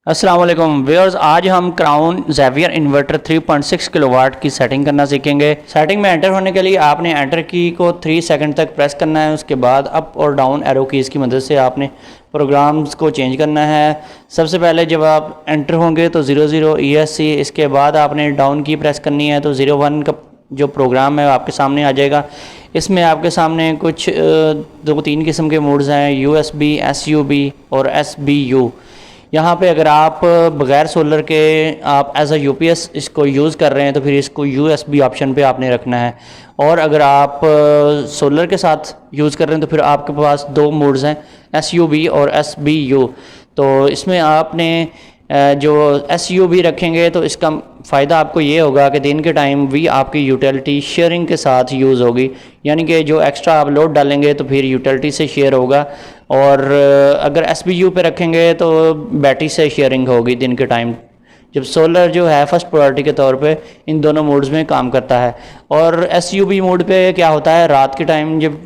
अस्सलाम वालेकुम व्यूअर्स, आज हम क्राउन ज़ेवियर इन्वर्टर 3.6 किलोवाट की सेटिंग करना सीखेंगे। सेटिंग में एंटर होने के लिए आपने एंटर की को 3 सेकंड तक प्रेस करना है। उसके बाद अप और डाउन एरो कीज़ की मदद से आपने प्रोग्राम्स को चेंज करना है। सबसे पहले जब आप एंटर होंगे तो 00 ESC, इसके बाद आपने डाउन की प्रेस करनी है तो 01 का जो प्रोग्राम है आपके सामने आ जाएगा। इसमें आपके सामने कुछ 2-3 किस्म के मोड्स हैं, USB, SUB और SBU। यहाँ पे अगर आप बग़ैर सोलर के आप एज अ UPS इसको यूज़ कर रहे हैं तो फिर इसको USB ऑप्शन पे आपने रखना है। और अगर आप सोलर के साथ यूज़ कर रहे हैं तो फिर आपके पास 2 मोड्स हैं, SUB और SBU। तो इसमें आपने जो SUB रखेंगे तो इसका फ़ायदा आपको ये होगा कि दिन के टाइम भी आपकी यूटिलिटी शेयरिंग के साथ यूज़ होगी, यानी कि जो एक्स्ट्रा आप लोड डालेंगे तो फिर यूटिलिटी से शेयर होगा। और अगर SBU पे रखेंगे तो बैटरी से शेयरिंग होगी दिन के टाइम, जब सोलर जो है फर्स्ट प्रायोरिटी के तौर पे इन दोनों मोड्स में काम करता है। और SUB मोड पे क्या होता है, रात के टाइम जब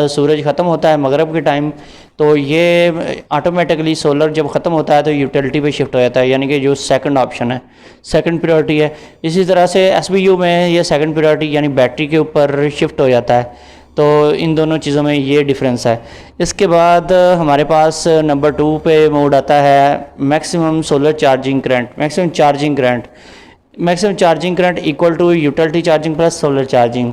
सूरज ख़त्म होता है मगरिब के टाइम, तो ये ऑटोमेटिकली सोलर जब ख़त्म होता है तो यूटिलिटी पे शिफ्ट हो जाता है, यानी कि जो सेकंड ऑप्शन है, सेकंड प्रायोरिटी है। इसी तरह से SBU में ये सेकंड प्रायोरिटी यानी बैटरी के ऊपर शिफ्ट हो जाता है। तो इन दोनों चीज़ों में ये डिफरेंस है। इसके बाद हमारे पास नंबर 2 पे मोड आता है maximum solar charging current, maximum charging current equal to utility charging plus solar charging.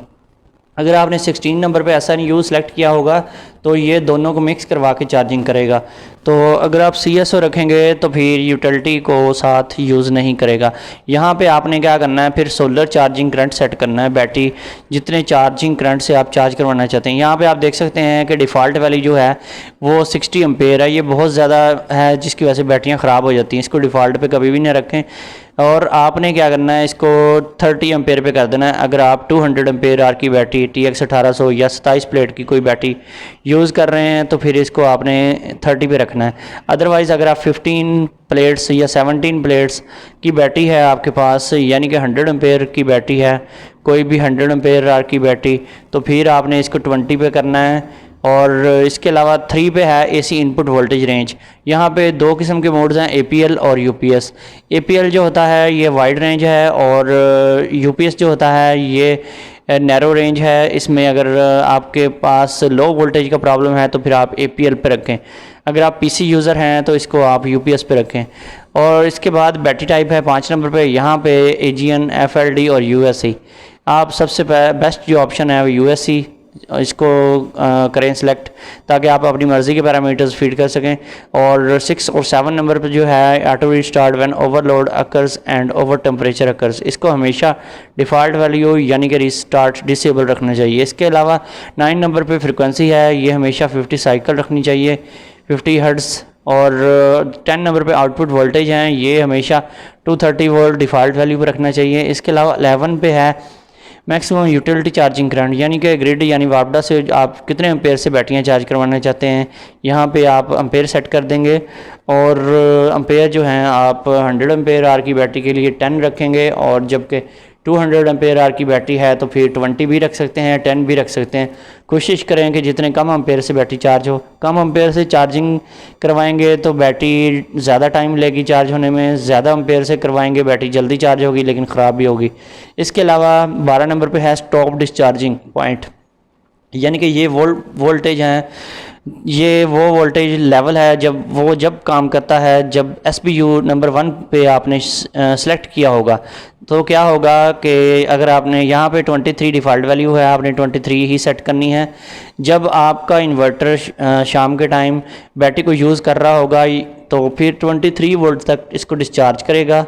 अगर आपने 16 नंबर पे SNU सेलेक्ट किया होगा तो ये दोनों को मिक्स करवा के चार्जिंग करेगा। तो अगर आप CSO रखेंगे तो फिर यूटिलिटी को साथ यूज़ नहीं करेगा। यहाँ पे आपने क्या करना है, फिर सोलर चार्जिंग करंट सेट करना है, बैटरी जितने चार्जिंग करंट से आप चार्ज करवाना चाहते हैं। यहाँ पे आप देख सकते हैं कि डिफ़ॉल्ट वैल्यू जो है वो 60 एम्पेयर है। ये बहुत ज़्यादा है जिसकी वजह से बैटरियाँ ख़राब हो जाती हैं। इसको डिफ़ॉल्ट पे कभी भी नहीं रखें। और आपने क्या करना है, इसको 30 एम्पेयर पे कर देना है। अगर आप 200 एम्पेयर आर की बैटरी TX 1800 या 27 प्लेट की कोई बैटरी यूज़ कर रहे हैं तो फिर इसको आपने 30 पे रखना है। अदरवाइज़ अगर आप 15 प्लेट्स या 17 प्लेट्स की बैटरी है आपके पास, यानी कि 100 एम्पेयर की बैटरी है, कोई भी 100 एम्पेयर आर की बैटरी, तो फिर आपने इसको 20 पे करना है। और इसके अलावा 3 पे है AC इनपुट वोल्टेज रेंज। यहाँ पे 2 किस्म के मोड्स हैं, APL और UPS। APL जो होता है ये वाइड रेंज है और UPS जो होता है ये नैरो रेंज है। इसमें अगर आपके पास लो वोल्टेज का प्रॉब्लम है तो फिर आप APL पे रखें। अगर आप PC यूज़र हैं तो इसको आप UPS पे रखें। और इसके बाद बैटरी टाइप है 5 नंबर पे, यहाँ पे AGN, FLD और USC। आप सबसे बेस्ट जो ऑप्शन है वो USC, इसको करें सिलेक्ट, ताकि आप अपनी मर्ज़ी के पैरामीटर्स फीड कर सकें। और 6 और 7 नंबर पर जो है auto restart when overload occurs and over temperature occurs, इसको हमेशा डिफ़ॉल्ट वैल्यू यानी कि रीस्टार्ट डिसेबल रखना चाहिए। इसके अलावा 9 नंबर पे फ्रिक्वेंसी है, ये हमेशा 50 साइकिल रखनी चाहिए, 50 हर्ट्ज़। और 10 नंबर पे आउटपुट वोल्टेज हैं, ये हमेशा 230 वोल्ट डिफ़ॉल्ट वैल्यू पर रखना चाहिए। इसके अलावा 11 पे है मैक्सिमम यूटिलिटी चार्जिंग करंट, यानी कि ग्रिड यानी वापडा से आप कितने एम्पेयर से बैटरियाँ चार्ज करवाना चाहते हैं। यहाँ पे आप एम्पेयर सेट कर देंगे और एम्पेयर जो हैं आप 100 एम्पेयर आर की बैटरी के लिए 10 रखेंगे, और जबकि 200 एम्पेयर आर की बैटरी है तो फिर 20 भी रख सकते हैं, 10 भी रख सकते हैं। कोशिश करें कि जितने कम एम्पेयर से बैटरी चार्ज हो। कम एम्पेयर से चार्जिंग करवाएंगे तो बैटरी ज़्यादा टाइम लेगी चार्ज होने में, ज़्यादा एम्पेयर से करवाएंगे बैटरी जल्दी चार्ज होगी लेकिन ख़राब भी होगी। इसके अलावा 12 नंबर पे है स्टॉप डिस्चार्जिंग पॉइंट, यानी कि ये वोल्टेज हैं, ये वो वोल्टेज लेवल है जब काम करता है, जब SBU नंबर 1 पे आपने सेलेक्ट किया होगा तो क्या होगा कि अगर आपने यहाँ पे 23 डिफ़ॉल्ट वैल्यू है, आपने 23 ही सेट करनी है। जब आपका इन्वर्टर शाम के टाइम बैटरी को यूज़ कर रहा होगा तो फिर 23 वोल्ट तक इसको डिस्चार्ज करेगा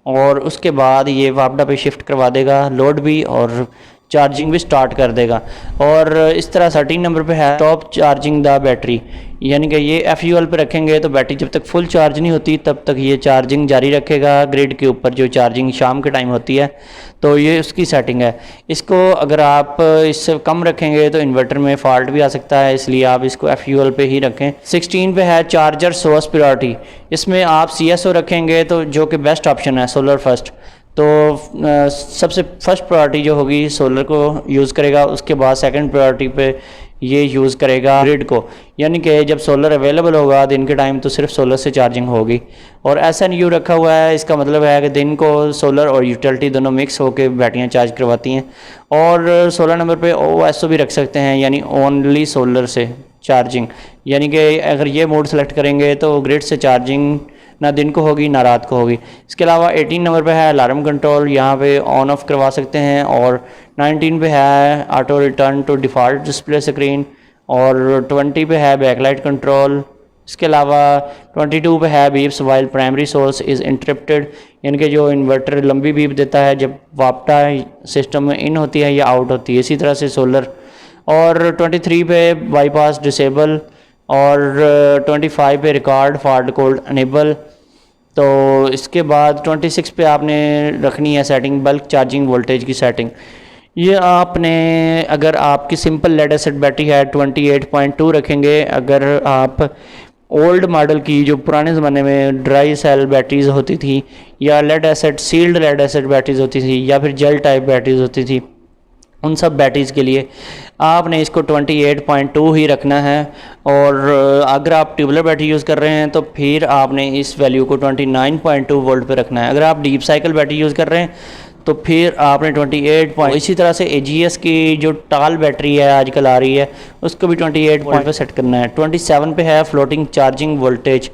और उसके बाद ये वापडा पे शिफ्ट करवा देगा लोड भी, और चार्जिंग भी स्टार्ट कर देगा। और इस तरह 13 नंबर पे है टॉप चार्जिंग द बैटरी, यानी कि ये FUL पे रखेंगे तो बैटरी जब तक फुल चार्ज नहीं होती तब तक ये चार्जिंग जारी रखेगा ग्रिड के ऊपर, जो चार्जिंग शाम के टाइम होती है। तो ये उसकी सेटिंग है। इसको अगर आप इससे कम रखेंगे तो इन्वर्टर में फॉल्ट भी आ सकता है, इसलिए आप इसको FUL पे ही रखें। 16 पे है चार्जर सोर्स प्रायोरिटी। इसमें आप CSO रखेंगे तो जो कि बेस्ट ऑप्शन है, सोलर फर्स्ट। तो सबसे फर्स्ट प्रायोरिटी जो होगी सोलर को यूज़ करेगा, उसके बाद सेकंड प्रायोरिटी पे ये यूज़ करेगा ग्रिड को, यानी कि जब सोलर अवेलेबल होगा दिन के टाइम तो सिर्फ सोलर से चार्जिंग होगी। और SNU रखा हुआ है, इसका मतलब है कि दिन को सोलर और यूटिलिटी दोनों मिक्स होकर बैटरियाँ चार्ज करवाती हैं। और 16 नंबर पे OSO भी रख सकते हैं, यानी ओनली सोलर से चार्जिंग, यानी कि अगर ये मोड सेलेक्ट करेंगे तो ग्रिड से चार्जिंग ना दिन को होगी ना रात को होगी। इसके अलावा 18 नंबर पे है अलार्म कंट्रोल, यहाँ पे ऑन ऑफ करवा सकते हैं। और 19 पे है auto return to default display screen. और 20 पे है बैकलाइट कंट्रोल। इसके अलावा 22 पे है beeps while primary source is interrupted, यानी कि जो इन्वर्टर लंबी बीप देता है जब वापटा सिस्टम में इन होती है या आउट होती है, इसी तरह से सोलर। और 23 पे बाईपास डिसेबल। और 25 पे रिकॉर्ड फॉल्ट कोड अनेबल। तो इसके बाद 26 पे आपने रखनी है सेटिंग बल्क चार्जिंग वोल्टेज की सेटिंग। ये आपने अगर आपकी सिंपल लेड एसिड बैटरी है 28.2 रखेंगे। अगर आप ओल्ड मॉडल की जो पुराने ज़माने में ड्राई सेल बैटरीज होती थी या lead acid sealed lead acid batteries होती थी या फिर जेल टाइप बैटरीज होती थी, उन सब बैटरीज़ के लिए आपने इसको 28.2 ही रखना है। और अगर आप ट्यूबुलर बैटरी यूज़ कर रहे हैं तो फिर आपने इस वैल्यू को 29.2 वोल्ट पे रखना है। अगर आप डीप साइकिल बैटरी यूज़ कर रहे हैं तो फिर आपने 28 पॉइंट, इसी तरह से AGS की जो टाल बैटरी है आजकल आ रही है उसको भी 28 पॉइंट पे सेट करना है। 27 पे है फ्लोटिंग चार्जिंग वोल्टेज,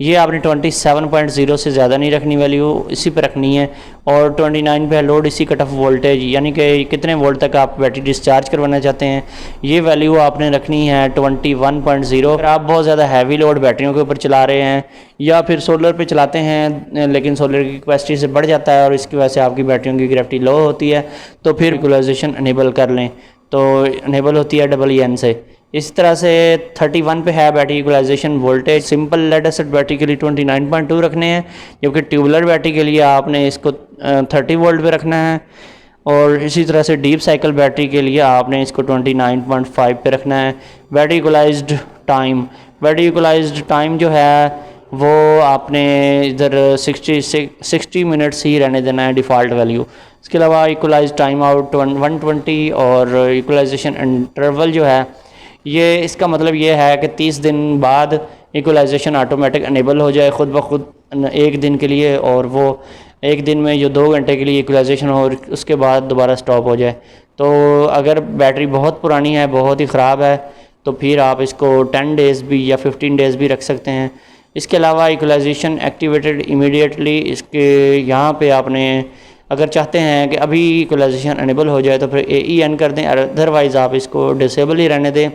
ये आपने 27.0 से ज़्यादा नहीं रखनी वैल्यू, इसी पे रखनी है। और 29 पे है लोड इसी कट ऑफ वोल्टेज, यानी कि कितने वोल्ट तक आप बैटरी डिस्चार्ज करवाना चाहते हैं, ये वैल्यू आपने रखनी है 21.0। अगर आप बहुत ज़्यादा हैवी लोड बैटरियों के ऊपर चला रहे हैं या फिर सोलर पे चलाते हैं लेकिन सोलर की कैपेसिटी से बढ़ जाता है और इसकी वजह से आपकी बैटरियों की ग्रेविटी लो होती है, तो फिर इक्वलाइजेशन अनेबल कर लें। तो अनेबल होती है EEN से। इस तरह से 31 पे है battery equalisation voltage. Simple lead acid battery के लिए 29.2 रखने हैं, जबकि ट्यूबुलर बैटरी के लिए आपने इसको 30 वोल्ट पे रखना है। और इसी तरह से डीप साइकिल बैटरी के लिए आपने इसको 29.5 पे रखना है। बैटरी इक्वलाइज्ड टाइम जो है वो आपने इधर 60 मिनट्स ही रहने देना है डिफ़ॉल्ट वैल्यू। इसके अलावा इक्वलाइज टाइम आउट 120 और इक्वलाइजेशन इंटरवल जो है ये, इसका मतलब ये है कि 30 दिन बाद इक्वलाइजेशन ऑटोमेटिक अनेबल हो जाए खुद ब खुद एक दिन के लिए, और वो एक दिन में जो 2 घंटे के लिए इक्वलाइजेशन हो उसके बाद दोबारा स्टॉप हो जाए। तो अगर बैटरी बहुत पुरानी है, बहुत ही ख़राब है, तो फिर आप इसको 10 डेज़ भी या 15 डेज़ भी रख सकते हैं। इसके अलावा इक्वलाइजेशन एक्टिवेटेड इमीडिएटली, इसके यहाँ पे आपने अगर चाहते हैं कि अभी इक्वलाइजेशन अनेबल हो जाए तो फिर AEN कर दें, अदरवाइज़ आप इसको डिसेबल ही रहने दें।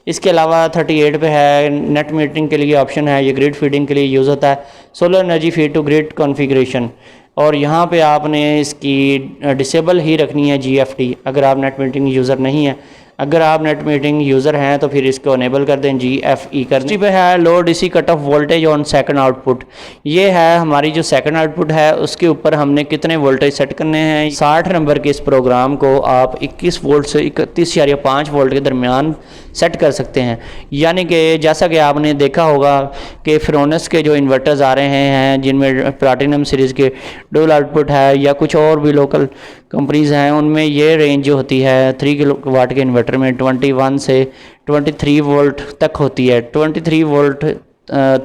इसके अलावा 38 पे है नेट मीटरिंग के लिए ऑप्शन है, ये ग्रिड फीडिंग के लिए यूज़ होता है। Solar energy feed to grid configuration, और यहाँ पे आपने इसकी डिसेबल ही रखनी है GFT अगर आप नेट मीटरिंग यूज़र नहीं है। अगर आप नेट मीटरिंग यूज़र हैं तो फिर इसको अनेबल कर दें, GFE कर दें। इसी पे है लोड इसी cut off voltage on second output, ये है हमारी जो सेकंड आउटपुट है उसके ऊपर हमने कितने वोल्टेज सेट करने हैं। 60 नंबर के इस प्रोग्राम को आप 21 वोल्ट से 31.5 वोल्ट के दरमियान सेट कर सकते हैं। यानी कि जैसा कि आपने देखा होगा कि फ्रोनस के जो इन्वर्टर्स आ रहे हैं जिनमें प्लाटिनम सीरीज़ के डुअल आउटपुट है या कुछ और भी लोकल कंपनीज़ हैं, उनमें ये रेंज जो होती है 3 किलोवाट के इन्वर्टर में 21 से 23 वोल्ट तक होती है। 23 वोल्ट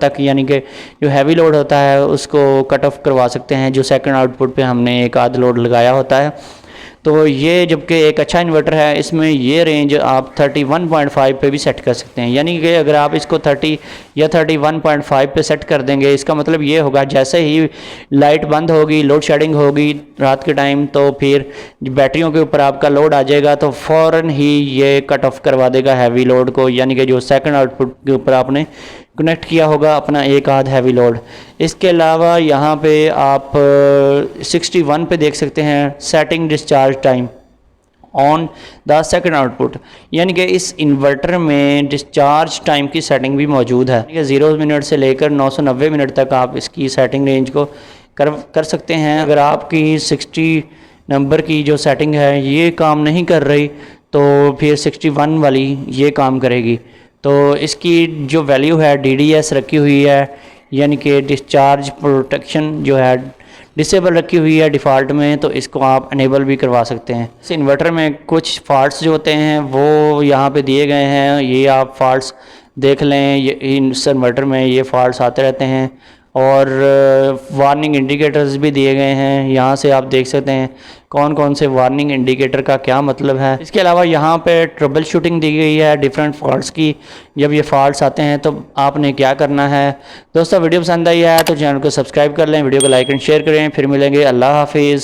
तक यानी कि जो हैवी लोड होता है उसको कट ऑफ करवा सकते हैं, जो सेकंड आउटपुट पे हमने एक आध लोड लगाया होता है। तो ये जबकि एक अच्छा इन्वर्टर है, इसमें ये रेंज आप 31.5 पे भी सेट कर सकते हैं। यानी कि अगर आप इसको 30 या 31.5 पे सेट कर देंगे, इसका मतलब ये होगा जैसे ही लाइट बंद होगी, लोड शेडिंग होगी रात के टाइम, तो फिर बैटरियों के ऊपर आपका लोड आ जाएगा तो फ़ौरन ही ये कट ऑफ करवा देगा हैवी लोड को, यानी कि जो सेकंड आउटपुट के ऊपर आपने कनेक्ट किया होगा अपना एक आध हैवी लोड। इसके अलावा यहाँ पे आप 61 पे देख सकते हैं setting discharge time on the second output, यानी कि इस इन्वर्टर में डिस्चार्ज टाइम की सेटिंग भी मौजूद है। 0 मिनट से लेकर 990 मिनट तक आप इसकी सेटिंग रेंज को कर सकते हैं। अगर आपकी 60 नंबर की जो सेटिंग है ये काम नहीं कर रही तो फिर 61 वाली ये काम करेगी। तो इसकी जो वैल्यू है DDS रखी हुई है, यानी कि डिस्चार्ज प्रोटेक्शन जो है डिसेबल रखी हुई है डिफ़ॉल्ट में, तो इसको आप इनेबल भी करवा सकते हैं। इस इन्वर्टर में कुछ फॉल्ट्स जो होते हैं वो यहाँ पे दिए गए हैं, ये आप फॉल्ट्स देख लें। ये इस इन्वर्टर में ये फॉल्ट्स आते रहते हैं और वार्निंग इंडिकेटर्स भी दिए गए हैं। यहाँ से आप देख सकते हैं कौन कौन से वार्निंग इंडिकेटर का क्या मतलब है। इसके अलावा यहाँ पे ट्रबल शूटिंग दी गई है डिफरेंट फॉल्ट्स की। जब ये फॉल्ट्स आते हैं तो आपने क्या करना है। दोस्तों वीडियो पसंद आई है तो चैनल को सब्सक्राइब कर लें, वीडियो को लाइक एंड शेयर करें। फिर मिलेंगे, अल्लाह हाफिज़।